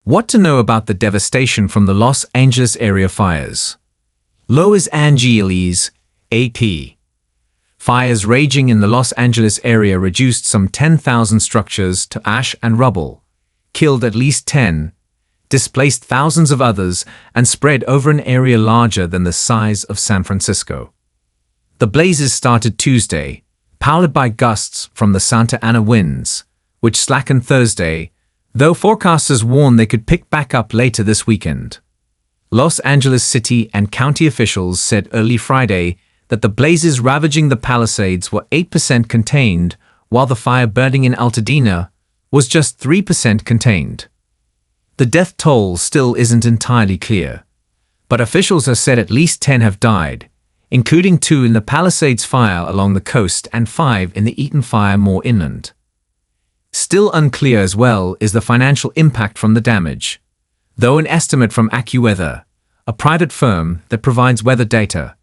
What to know about the devastation from the Los Angeles area fires. Los Angeles, AP. Fires raging in the Los Angeles area reduced some 10,000 structures to ash and rubble, killed at least 10, displaced thousands of others, and spread over an area larger than the size of San Francisco. The blazes started Tuesday, powered by gusts from the Santa Ana winds, which slackened Thursday, though forecasters warn they could pick back up later this weekend. Los Angeles city and county officials said early Friday that the blazes ravaging the Palisades were 8% contained, while the fire burning in Altadena was just 3% contained. The death toll still isn't entirely clear, but officials have said at least 10 have died, including 2 in the Palisades Fire along the coast and 5 in the Eaton Fire more inland. Still unclear as well is the financial impact from the damage, though an estimate from AccuWeather, a private firm that provides weather data,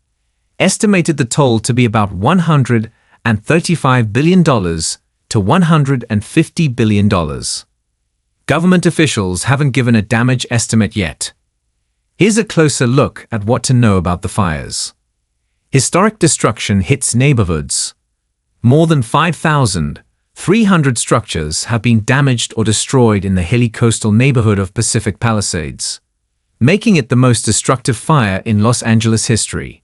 estimated the toll to be about $135 billion to $150 billion. Government officials haven't given a damage estimate yet. Here's a closer look at what to know about the fires. Historic destruction hits neighborhoods. More than 5,300 structures have been damaged or destroyed in the hilly coastal neighborhood of Pacific Palisades, making it the most destructive fire in Los Angeles history.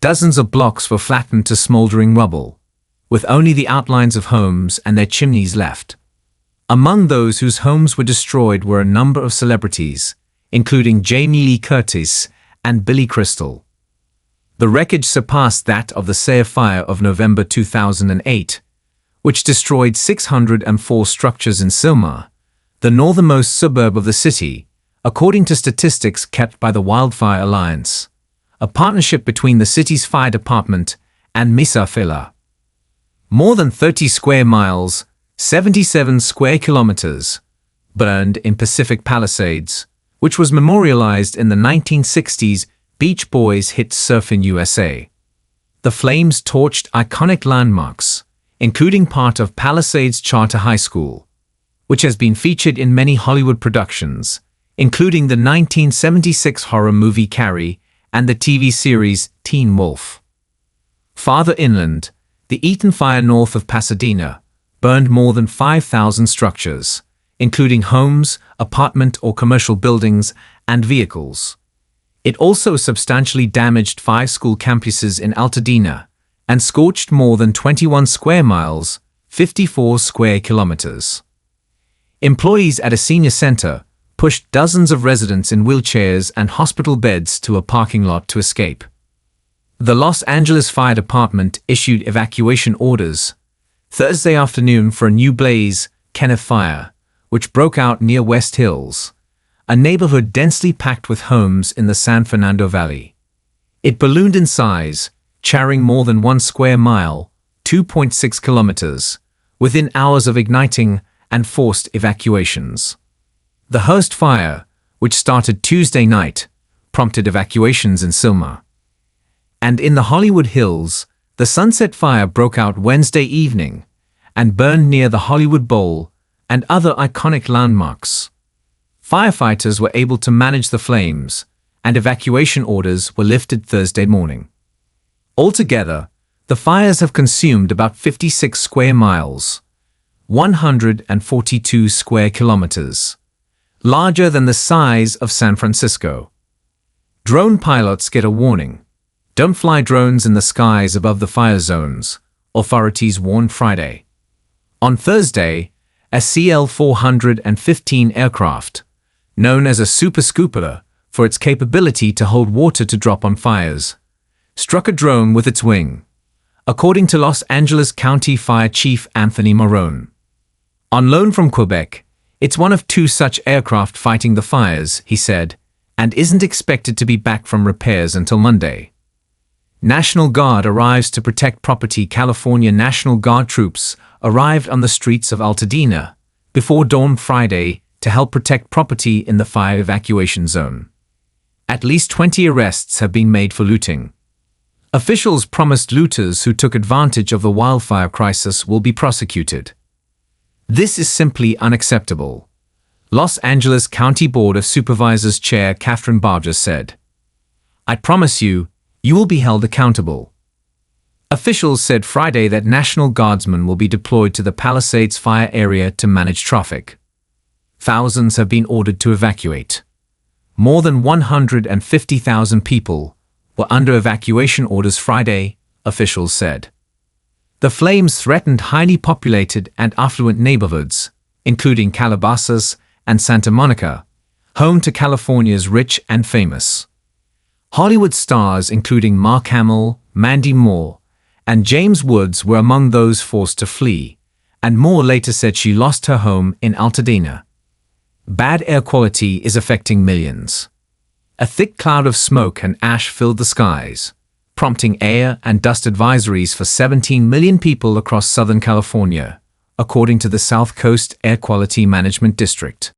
Dozens of blocks were flattened to smoldering rubble, with only the outlines of homes and their chimneys left. Among those whose homes were destroyed were a number of celebrities, including Jamie Lee Curtis and Billy Crystal. The wreckage surpassed that of the Fire Fire of November 2008, which destroyed 604 structures in Silma, the northernmost suburb of the city, according to statistics kept by the Wildfire Alliance, a partnership between the city's fire department and Mesa Fila. More than 30 square miles, 77 square kilometers, burned in Pacific Palisades, which was memorialized in the 1960s Beach Boys hit Surfin' USA. The flames torched iconic landmarks, including part of Palisades Charter High School, which has been featured in many Hollywood productions, including the 1976 horror movie Carrie and the TV series Teen Wolf. Farther inland, the Eaton Fire north of Pasadena burned more than 5,000 structures, including homes, apartment or commercial buildings, and vehicles. It also substantially damaged 5 school campuses in Altadena and scorched more than 21 square miles, 54 square kilometers. Employees at a senior center pushed dozens of residents in wheelchairs and hospital beds to a parking lot to escape. The Los Angeles Fire Department issued evacuation orders Thursday afternoon for a new blaze, Kenneth Fire, which broke out near West Hills, a neighborhood densely packed with homes in the San Fernando Valley. It ballooned in size, charring more than 1 square mile, 2.6 kilometers, within hours of igniting and forced evacuations. The Hearst Fire, which started Tuesday night, prompted evacuations in Silma. And in the Hollywood Hills, the Sunset Fire broke out Wednesday evening and burned near the Hollywood Bowl and other iconic landmarks. Firefighters were able to manage the flames, and evacuation orders were lifted Thursday morning. Altogether, the fires have consumed about 56 square miles, 142 square kilometers, larger than the size of San Francisco. Drone pilots get a warning. Don't fly drones in the skies above the fire zones, authorities warned Friday. On Thursday, a CL-415 aircraft, known as a super scooper for its capability to hold water to drop on fires, struck a drone with its wing, according to Los Angeles County Fire Chief Anthony Marone. On loan from Quebec, it's one of 2 such aircraft fighting the fires, he said, and isn't expected to be back from repairs until Monday. National Guard arrives to protect property. California National Guard troops arrived on the streets of Altadena before dawn Friday to help protect property in the fire evacuation zone. At least 20 arrests have been made for looting. Officials promised looters who took advantage of the wildfire crisis will be prosecuted. This is simply unacceptable. Los Angeles County Board of Supervisors Chair Catherine Barger said, "I promise you, you will be held accountable." Officials said Friday that National Guardsmen will be deployed to the Palisades Fire area to manage traffic. Thousands have been ordered to evacuate. More than 150,000 people were under evacuation orders Friday, officials said. The flames threatened highly populated and affluent neighborhoods, including Calabasas and Santa Monica, home to California's rich and famous. Hollywood stars including Mark Hamill, Mandy Moore, and James Woods were among those forced to flee, and Moore later said she lost her home in Altadena. Bad air quality is affecting millions. A thick cloud of smoke and ash filled the skies, prompting air and dust advisories for 17 million people across Southern California, according to the South Coast Air Quality Management District.